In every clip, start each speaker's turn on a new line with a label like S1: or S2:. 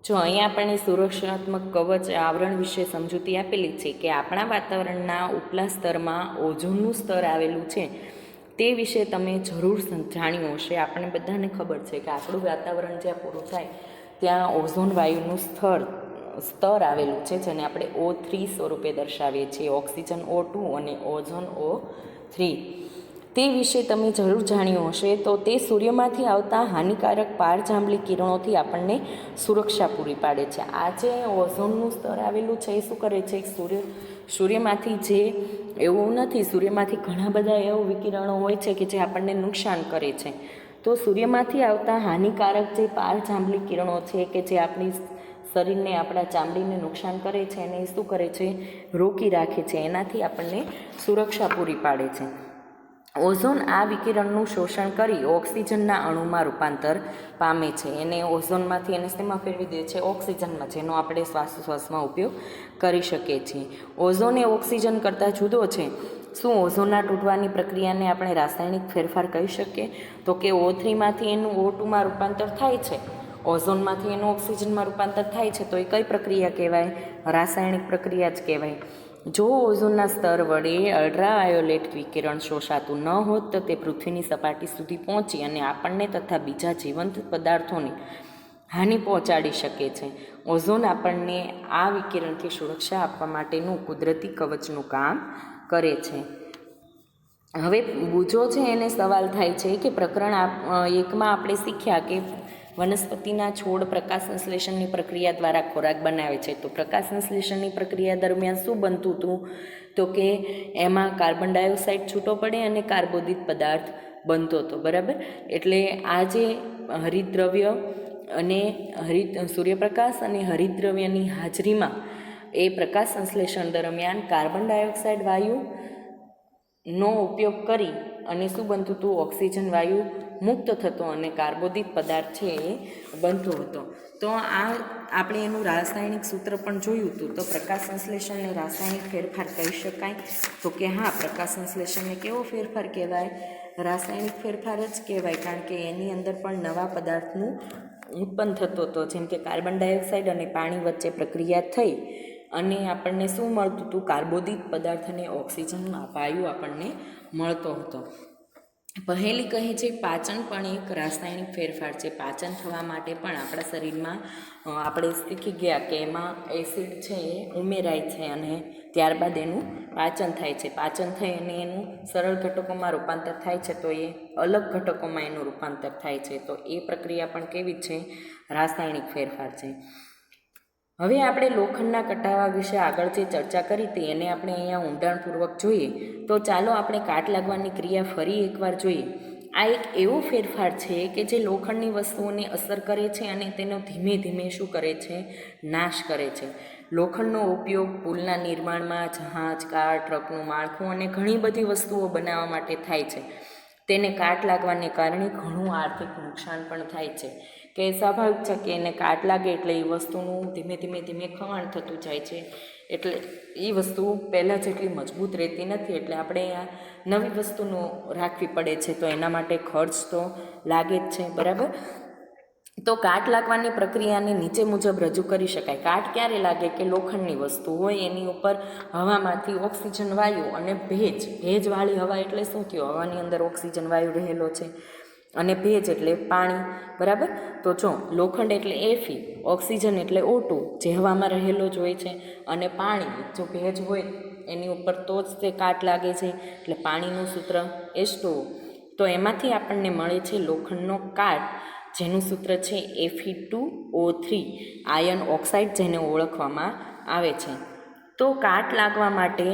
S1: જો અહીંયા આપણને સુરક્ષાત્મક કવચ આવરણ વિશે સમજૂતી આપેલી છે કે આપણા વાતાવરણના ઉપલા સ્તરમાં ઓઝોનનું સ્તર આવેલું છે તે વિશે તમે જરૂર જાણ્યું હશે. આપણને બધાને ખબર છે કે આપણું વાતાવરણ જ્યાં પૂરું થાય ત્યાં ઓઝોન વાયુનું સ્તર આવેલું છે, જેને આપણે O3 સ્વરૂપે દર્શાવીએ છીએ. ઓક્સિજન O2 અને ઓઝોન O3. તે વિશે તમે જરૂર જાણ્યું હશે. તો તે સૂર્યમાંથી આવતા હાનિકારક પારજાંબલી કિરણોથી આપણને સુરક્ષા પૂરી પાડે છે. આ જે ઓઝોનનું સ્તર આવેલું છે એ શું કરે છે? સૂર્યમાંથી જે એવું નથી, સૂર્યમાંથી ઘણા બધા એવા વિકિરણો હોય છે કે જે આપણને નુકસાન કરે છે. તો સૂર્યમાંથી આવતા હાનિકારક જે પારજાંબલી કિરણો છે કે જે આપણી શરીરને, આપણા ચામડીને નુકસાન કરે છે એને શું કરે છે? રોકી રાખે છે. એનાથી આપણને સુરક્ષા પૂરી પાડે છે. ઓઝોન આ વિકિરણનું શોષણ કરી ઓક્સિજનના અણુમાં રૂપાંતર પામે છે. એને ઓઝોનમાંથી એને શેમાં ફેરવી દે છે? ઓક્સિજનમાં, જેનો આપણે શ્વાસોશ્વાસમાં ઉપયોગ કરી શકીએ છીએ. ઓઝોન એ ઓક્સિજન કરતાં જુદો છે. શું ઓઝોનના તૂટવાની પ્રક્રિયાને આપણે રાસાયણિક ફેરફાર કહી શકીએ? તો કે O3માંથી એનું O2માં રૂપાંતર થાય છે, ઓઝોનમાંથી એનું ઓક્સિજનમાં રૂપાંતર થાય છે. તો એ કઈ પ્રક્રિયા કહેવાય? રાસાયણિક પ્રક્રિયા જ કહેવાય. જો ઓઝોનના સ્તર વડે અલ્ટ્રાવાયોલેટ વિકિરણ શોષાતું ન હોત તો તે પૃથ્વીની સપાટી સુધી પહોંચી અને આપણને તથા બીજા જીવંત પદાર્થોને હાનિ પહોંચાડી શકે છે. ઓઝોન આપણને આ વિકિરણથી સુરક્ષા આપવા માટેનું કુદરતી કવચનું કામ કરે છે. હવે બીજો છે એને સવાલ થાય છે કે પ્રકરણ 1માં આપણે શીખ્યા કે વનસ્પતિના છોડ પ્રકાશ સંશ્લેષણની પ્રક્રિયા દ્વારા ખોરાક બનાવે છે. તો પ્રકાશ સંશ્લેષણની પ્રક્રિયા દરમિયાન શું બનતું હતું? તો કે એમાં કાર્બન ડાયોક્સાઇડ છૂટો પડે અને કાર્બોદિત પદાર્થ બનતો હતો. બરાબર? એટલે આ જે હરિતદ્રવ્ય અને સૂર્યપ્રકાશ અને હરિતદ્રવ્યની હાજરીમાં એ પ્રકાશ સંશ્લેષણ દરમિયાન કાર્બન ડાયોક્સાઇડ વાયુનો ઉપયોગ કરી અને શું બનતું હતું? ઓક્સિજન વાયુ મુક્ત થતો અને કાર્બોદિત પદાર્થ છે એ બનતો હતો. તો આ આપણે એનું રાસાયણિક સૂત્ર પણ જોયું હતું. તો પ્રકાશ સંશ્લેષણને રાસાયણિક ફેરફાર કહી શકાય? તો કે હા, પ્રકાશ સંશ્લેષણને કેવો ફેરફાર કહેવાય? રાસાયણિક ફેરફાર જ કહેવાય, કારણ કે એની અંદર પણ નવા પદાર્થનું ઉત્પન્ન થતો હતો. જેમ કે કાર્બન ડાયોક્સાઇડ અને પાણી વચ્ચે પ્રક્રિયા થઈ અને આપણને શું મળતું હતું? કાર્બોદિત પદાર્થ અને ઓક્સિજન વાયુ આપણને મળતો હતો. પહેલી કહે છે પાચન પણ એક રાસાયણિક ફેરફાર છે. પાચન થવા માટે પણ આપણા શરીરમાં આપણે શીખી ગયા કે એમાં એસિડ છે એ ઉમેરાય છે અને ત્યારબાદ એનું પાચન થાય છે. પાચન થઈ અને એનું સરળ ઘટકોમાં રૂપાંતર થાય છે, તો એ અલગ ઘટકોમાં એનું રૂપાંતર થાય છે. તો એ પ્રક્રિયા પણ કેવી છે? રાસાયણિક ફેરફાર છે. હવે આપણે લોખંડના કટાવા વિશે આગળ જે ચર્ચા કરી હતી એને આપણે અહીંયા ઊંડાણપૂર્વક જોઈએ. તો ચાલો આપણે કાટ લાગવાની ક્રિયા ફરી એકવાર જોઈએ. આ એક એવો ફેરફાર છે કે જે લોખંડની વસ્તુઓને અસર કરે છે અને તેનો ધીમે ધીમે શું કરે છે? નાશ કરે છે. લોખંડનો ઉપયોગ પુલના નિર્માણમાં, જહાજ, કાર, ટ્રકનું માળખું અને ઘણી બધી વસ્તુઓ બનાવવા માટે થાય છે. તેને કાટ લાગવાને કારણે ઘણું આર્થિક નુકસાન પણ થાય છે. કે સ્વાભાવિક છે કે એને કાટ લાગે એટલે એ વસ્તુનું ધીમે ધીમે ખવાણ થતું જાય છે. એટલે એ વસ્તુ પહેલાં જેટલી મજબૂત રહેતી નથી. એટલે આપણે આ નવી વસ્તુનો રાખવી પડે છે. તો એના માટે ખર્ચ તો લાગે જ છે. બરાબર? તો કાટ લાગવાની પ્રક્રિયાને નીચે મુજબ રજૂ કરી શકાય. કાટ ક્યારે લાગે? કે લોખંડની વસ્તુ હોય એની ઉપર હવામાંથી ઓક્સિજન વાયુ અને ભેજવાળી હવા એટલે શું થયું? હવાની અંદર ઓક્સિજન વાયુ રહેલો છે અને ભેજ એટલે પાણી. બરાબર? તો જો લોખંડ એટલે Fe, ઓક્સિજન એટલે O2 જે હવામાં રહેલો જ હોય છે, અને પાણી જો ભેજ હોય એની ઉપર તો જ તે કાટ લાગે છે. એટલે પાણીનું સૂત્ર H2O. તો એમાંથી આપણને મળે છે લોખંડનો કાટ, જેનું સૂત્ર છે Fe2O3 આયર્ન ઓક્સાઇડ, જેને ઓળખવામાં આવે છે. તો કાટ લાગવા માટે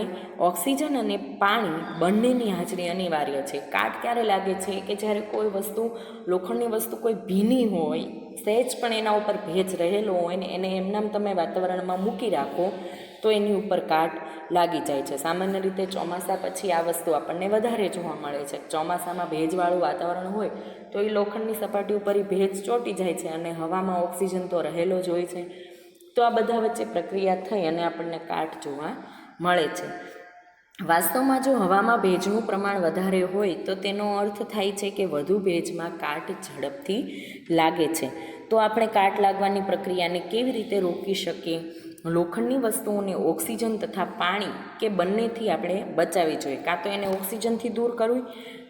S1: ઓક્સિજન અને પાણી બંનેની હાજરી અનિવાર્ય છે. કાટ ક્યારે લાગે છે? કે જ્યારે કોઈ વસ્તુ, લોખંડની વસ્તુ કોઈ ભીની હોય, સહેજ પણ એના ઉપર ભેજ રહેલો હોય ને એને એમનામ તમે વાતાવરણમાં મૂકી રાખો તો એની ઉપર કાટ લાગી જાય છે. સામાન્ય રીતે ચોમાસા પછી આ વસ્તુ આપણને વધારે જોવા મળે છે. ચોમાસામાં ભેજવાળું વાતાવરણ હોય તો એ લોખંડની સપાટી ઉપર એ ભેજ ચોંટી જાય છે અને હવામાં ઓક્સિજન તો રહેલો જ હોય છે. તો આ બધા વચ્ચે પ્રક્રિયા થઈ અને આપણને કાટ જોવા મળે છે. વાસ્તવમાં જો હવામાં ભેજનું પ્રમાણ વધારે હોય તો તેનો અર્થ થાય છે કે વધુ ભેજમાં કાટ ઝડપથી લાગે છે. તો આપણે કાટ લાગવાની પ્રક્રિયાને કેવી રીતે રોકી શકીએ? લોખંડની વસ્તુઓને ઓક્સિજન તથા પાણી કે બંનેથી આપણે બચાવવી જોઈએ. કાં તો એને ઓક્સિજનથી દૂર કરવી,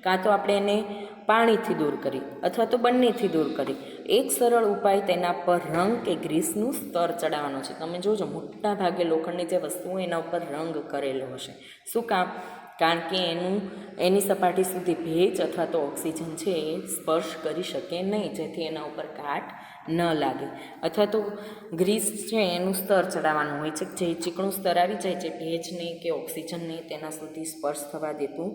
S1: કાં તો આપણે એને પાણીથી દૂર કરી, અથવા તો બંનેથી દૂર કરી. એક સરળ ઉપાય તેના પર રંગ કે ગ્રીસનું સ્તર ચડાવવાનો છે. તમે જોજો મોટા ભાગે લોખંડની જે વસ્તુઓ એના ઉપર રંગ કરેલો હશે. શું કામ? કારણ કે એની સપાટી સુધી ભેજ અથવા તો ઓક્સિજન છે એ સ્પર્શ કરી શકે નહીં, જેથી એના ઉપર કાટ ન લાગે. અથવા તો ગ્રીસ છે એનું સ્તર ચડાવવાનું હોય છે, જે ચીકણું સ્તર આવી જાય છે, ભેજ નહીં કે ઓક્સિજન નહીં તેના સુધી સ્પર્શ થવા દેતું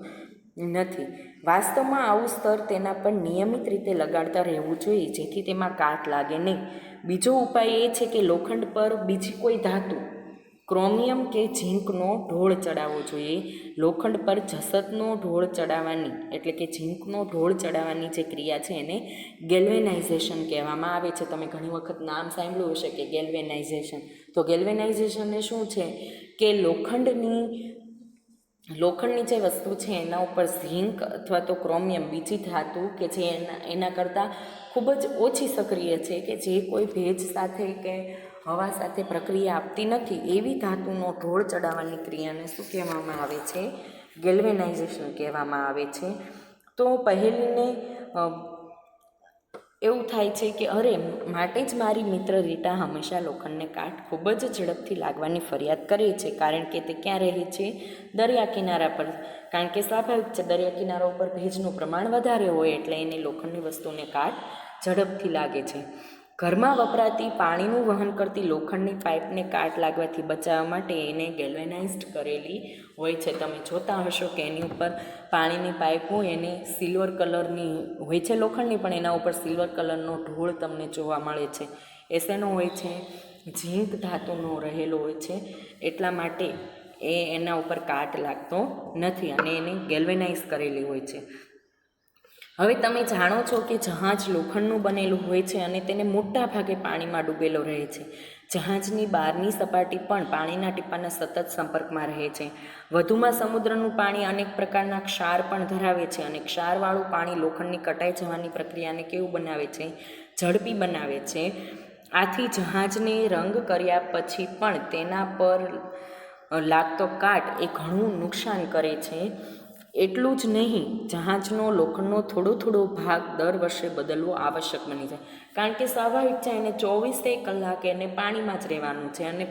S1: નથી. વાસ્તવમાં આવું સ્તર તેના પર નિયમિત રીતે લગાડતા રહેવું જોઈએ, જેથી તેમાં કાટ લાગે નહીં. બીજો ઉપાય એ છે કે લોખંડ પર બીજી કોઈ ધાતુ, ક્રોમિયમ કે ઝીંકનો ઢોળ ચડાવવો જોઈએ. લોખંડ પર જસતનો ઢોળ ચડાવવાની એટલે કે ઝીંકનો ઢોળ ચડાવવાની જે ક્રિયા છે એને ગેલ્વેનાઇઝેશન કહેવામાં આવે છે. તમે ઘણી વખત નામ સાંભળ્યું હશે કે ગેલ્વેનાઇઝેશન. તો ગેલ્વેનાઇઝેશન એ શું છે કે લોખંડની જે વસ્તુ છે એના ઉપર ઝીંક અથવા તો ક્રોમિયમ, બીજી ધાતુ કે જે એના કરતાં ખૂબ જ ઓછી સક્રિય છે, કે જે કોઈ ભેજ સાથે કે હવા સાથે પ્રક્રિયા આપતી નથી, એવી ધાતુનો ઢોળ ચડાવવાની ક્રિયાને શું કહેવામાં આવે છે? ગેલ્વેનાઇઝેશન કહેવામાં આવે છે. તો પહેલીને એવું થાય છે કે અરે, માટે જ મારી મિત્ર રીટા હંમેશા લોખંડને કાટ ખૂબ જ ઝડપથી લાગવાની ફરિયાદ કરે છે, કારણ કે તે ક્યાં રહે છે? દરિયા કિનારા પર. કારણ કે સ્વાભાવિક છે, દરિયા કિનારા ઉપર ભેજનું પ્રમાણ વધારે હોય એટલે એને લોખંડની વસ્તુને કાટ ઝડપથી લાગે છે. ઘરમાં વપરાતી પાણીનું વહન કરતી લોખંડની પાઇપને કાટ લાગવાથી બચાવવા માટે એને ગેલ્વેનાઇઝ્ડ કરેલી હોય છે. તમે જોતા હશો કે એની ઉપર પાણીની પાઇપ હોય એને સિલ્વર કલરની હોય છે લોખંડની, પણ એના ઉપર સિલ્વર કલરનો ઢોળ તમને જોવા મળે છે. એ શેનો હોય છે? ઝીંક ધાતુનો રહેલો હોય છે, એટલા માટે એના ઉપર કાટ લાગતો નથી અને એને ગેલ્વેનાઇઝ કરેલી હોય છે. હવે તમે જાણો છો કે જહાજ લોખંડનું બનેલું હોય છે અને તેને મોટા ભાગે પાણીમાં ડૂબેલો રહે છે. જહાજની બહારની સપાટી પણ પાણીના ટીપાના સતત સંપર્કમાં રહે છે. વધુમાં સમુદ્રનું પાણી અનેક પ્રકારના ક્ષાર પણ ધરાવે છે અને ક્ષારવાળું પાણી લોખંડની કટાઈ જવાની પ્રક્રિયાને કેવું બનાવે છે? ઝડપી બનાવે છે. આથી જહાજને રંગ કર્યા પછી પણ તેના પર લાગતો કાટ એ ઘણું નુકસાન કરે છે. એટલું જ નહીં, જહાજનો લોખંડનો થોડો ભાગ દર વર્ષે બદલવો આવશ્યક બની જાય, કારણ કે સ્વાભાવિક છે એને 24 કલાક એને પાણીમાં જ રહેવાનું છે અને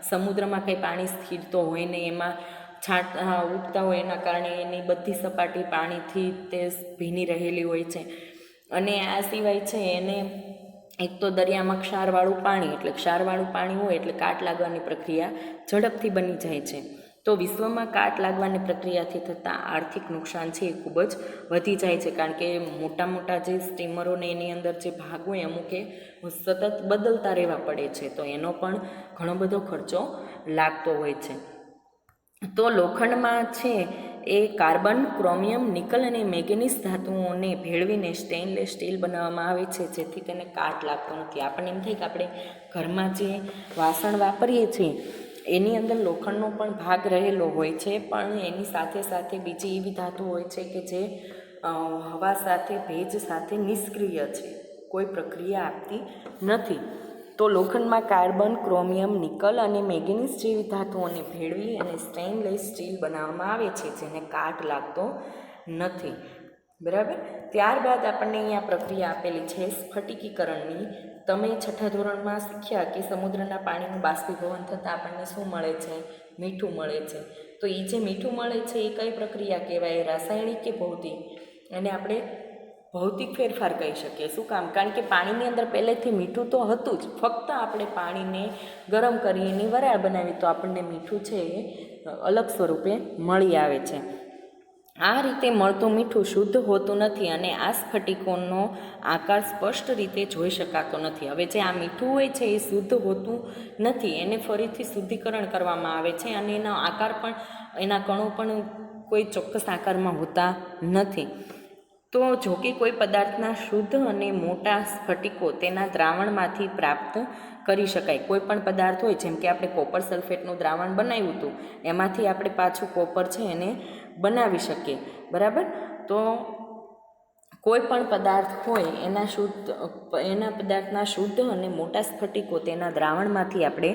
S1: સમુદ્રમાં કંઈ પાણી સ્થિર તો હોય ને, એમાં છાંટા ઉડતા હોય, એના કારણે એની બધી સપાટી પાણીથી તે ભીની રહેલી હોય છે. અને આ સિવાય છે એને એક તો દરિયામાં ક્ષારવાળું પાણી, એટલે ક્ષારવાળું પાણી હોય એટલે કાટ લાગવાની પ્રક્રિયા ઝડપથી બની જાય છે. તો વિશ્વમાં કાટ લાગવાની પ્રક્રિયાથી થતાં આર્થિક નુકસાન છે એ ખૂબ જ વધી જાય છે, કારણ કે મોટા જે સ્ટીમરોને એની અંદર જે ભાગ હોય અમુક એ સતત બદલતા રહેવા પડે છે, તો એનો પણ ઘણો બધો ખર્ચો લાગતો હોય છે. તો લોખંડમાં છે એ કાર્બન, ક્રોમિયમ, નિકલ અને મેંગેનીઝ ધાતુઓને ભેળવીને સ્ટેનલેસ સ્ટીલ બનાવવામાં આવે છે, જેથી તેને કાટ લાગતો નથી. આપણને એમ થાય કે આપણે ઘરમાં જે વાસણ વાપરીએ છીએ એની અંદર લોખંડનો પણ ભાગ રહેલો હોય છે, પણ એની સાથે સાથે બીજી એવી ધાતુ હોય છે કે જે હવા સાથે, ભેજ સાથે નિષ્ક્રિય છે, કોઈ પ્રક્રિયા આપતી નથી. તો લોખંડમાં કાર્બન, ક્રોમિયમ, નિકલ અને મેંગેનીઝ જેવી ધાતુઓને ભેળવી અને સ્ટેનલેસ સ્ટીલ બનાવવામાં આવે છે, જેને કાટ લાગતો નથી. બરાબર. ત્યારબાદ આપણને અહીંયા પ્રક્રિયા આપેલી છે સ્ફટિકીકરણની. તમે 6ઠા ધોરણમાં શીખ્યા કે સમુદ્રના પાણીનું બાષ્પીભવન થતાં આપણને શું મળે છે? મીઠું મળે છે. તો એ જે મીઠું મળે છે એ કઈ પ્રક્રિયા કહેવાય? રાસાયણિક કે ભૌતિક? અને આપણે ભૌતિક ફેરફાર કહી શકીએ. શું કામ? કારણ કે પાણીની અંદર પહેલેથી મીઠું તો હતું જ, ફક્ત આપણે પાણીને ગરમ કરી એની વરાળ બનાવી તો આપણને મીઠું છે એ અલગ સ્વરૂપે મળી આવે છે. આ રીતે મળતું મીઠું શુદ્ધ હોતું નથી અને આ સ્ફટિકોનો આકાર સ્પષ્ટ રીતે જોઈ શકાતો નથી. હવે જે આ મીઠું હોય છે એ શુદ્ધ હોતું નથી, એને ફરીથી શુદ્ધિકરણ કરવામાં આવે છે અને એનો આકાર પણ, એના કણો પણ કોઈ ચોક્કસ આકારમાં હોતા નથી. તો જોકે કોઈ પદાર્થના શુદ્ધ અને મોટા સ્ફટિકો તેના દ્રાવણમાંથી પ્રાપ્ત કરી શકાય. કોઈ પણ પદાર્થ હોય, જેમ કે આપણે કોપર સલ્ફેટનું દ્રાવણ બનાવ્યું હતું, એમાંથી આપણે પાછું કોપર છે એને બનાવી શકીએ. બરાબર. તો કોઈ પણ પદાર્થ હોય એના પદાર્થના શુદ્ધ અને મોટા સ્ફટિકો તેના દ્રાવણમાંથી આપણે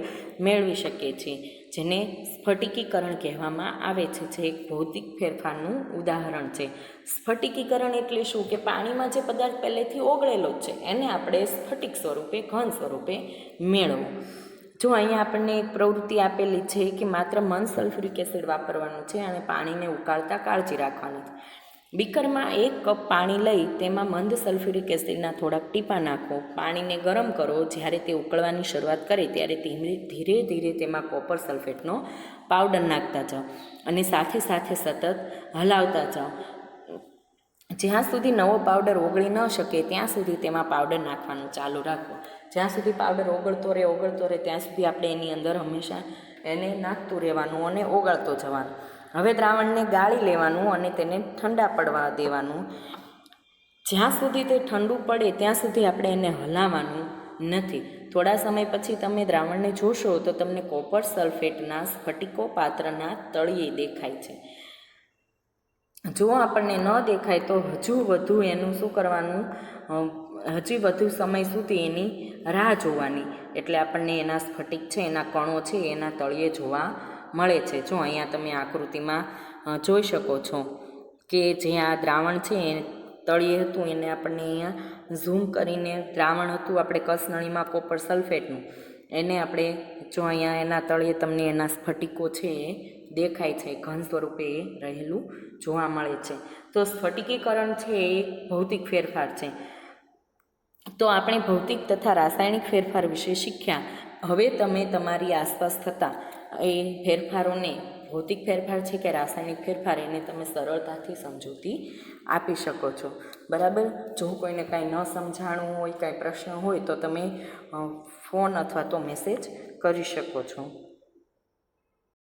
S1: મેળવી શકીએ છીએ, જેને સ્ફટિકીકરણ કહેવામાં આવે છે, જે એક ભૌતિક ફેરફારનું ઉદાહરણ છે. સ્ફટિકીકરણ એટલે શું? કે પાણીમાં જે પદાર્થ પહેલેથી ઓગળેલો જ છે એને આપણે સ્ફટિક સ્વરૂપે, ઘન સ્વરૂપે મેળવવું. જો અહીંયા આપણને એક પ્રવૃત્તિ આપેલી છે કે માત્ર મંદ સલ્ફ્યુરિક એસિડ વાપરવાનું છે અને પાણીને ઉકાળતા કાળજી રાખવાની છે. બીકરમાં 1 કપ પાણી લઈ તેમાં મંદ સલ્ફ્યુરિક એસિડના થોડાક ટીપાં નાખો. પાણીને ગરમ કરો. જ્યારે તે ઉકળવાની શરૂઆત કરે ત્યારે ધીરે ધીરે તેમાં કોપર સલ્ફેટનો પાવડર નાખતા જાઓ અને સાથે સાથે સતત હલાવતા જાઓ. જ્યાં સુધી નવો પાવડર ઓગળી ન શકે ત્યાં સુધી તેમાં પાવડર નાખવાનું ચાલુ રાખો. જ્યાં સુધી પાવડર ઓગળતો રહે ત્યાં સુધી આપણે એની અંદર હંમેશા એને નાખતું રહેવાનું અને ઓગળતો જવાનું. હવે દ્રાવણને ગાળી લેવાનું અને તેને ઠંડા પડવા દેવાનું. જ્યાં સુધી તે ઠંડુ પડે ત્યાં સુધી આપણે એને હલાવવાનું નથી. થોડા સમય પછી તમે દ્રાવણને જોશો તો તમને કોપર સલ્ફેટના સ્ફટિકો પાત્રના તળિયે દેખાય છે. જો આપણને ન દેખાય તો હજુ વધુ એનું શું કરવાનું, હજી વધુ સમય સુધી એની રાહ જોવાની. એટલે આપણને એના સ્ફટિક છે, એના કણો છે, એના તળિયે જોવા મળે છે. જો અહીંયા તમે આકૃતિમાં જોઈ શકો છો કે જે આ દ્રાવણ છે એ તળિયે હતું, એને આપણને અહીંયા ઝૂમ કરીને દ્રાવણ હતું આપણે કસનળીમાં કોપર સલ્ફેટનું, એને આપણે જો અહીંયા એના તળિયે તમને એના સ્ફટિકો છે એ દેખાય છે, ઘન સ્વરૂપે એ રહેલું જોવા મળે છે. તો સ્ફટિકીકરણ છે એ એક ભૌતિક ફેરફાર છે. તો આપણે ભૌતિક તથા રાસાયણિક ફેરફાર વિશે શીખ્યા. હવે તમે તમારી આસપાસ થતા એ ફેરફારોને, ભૌતિક ફેરફાર છે કે રાસાયણિક ફેરફાર, એને તમે સરળતાથી સમજૂતી આપી શકો છો. બરાબર. જો કોઈને કાંઈ ન સમજાણું હોય, કાંઈ પ્રશ્ન હોય તો તમે ફોન અથવા તો મેસેજ કરી શકો છો.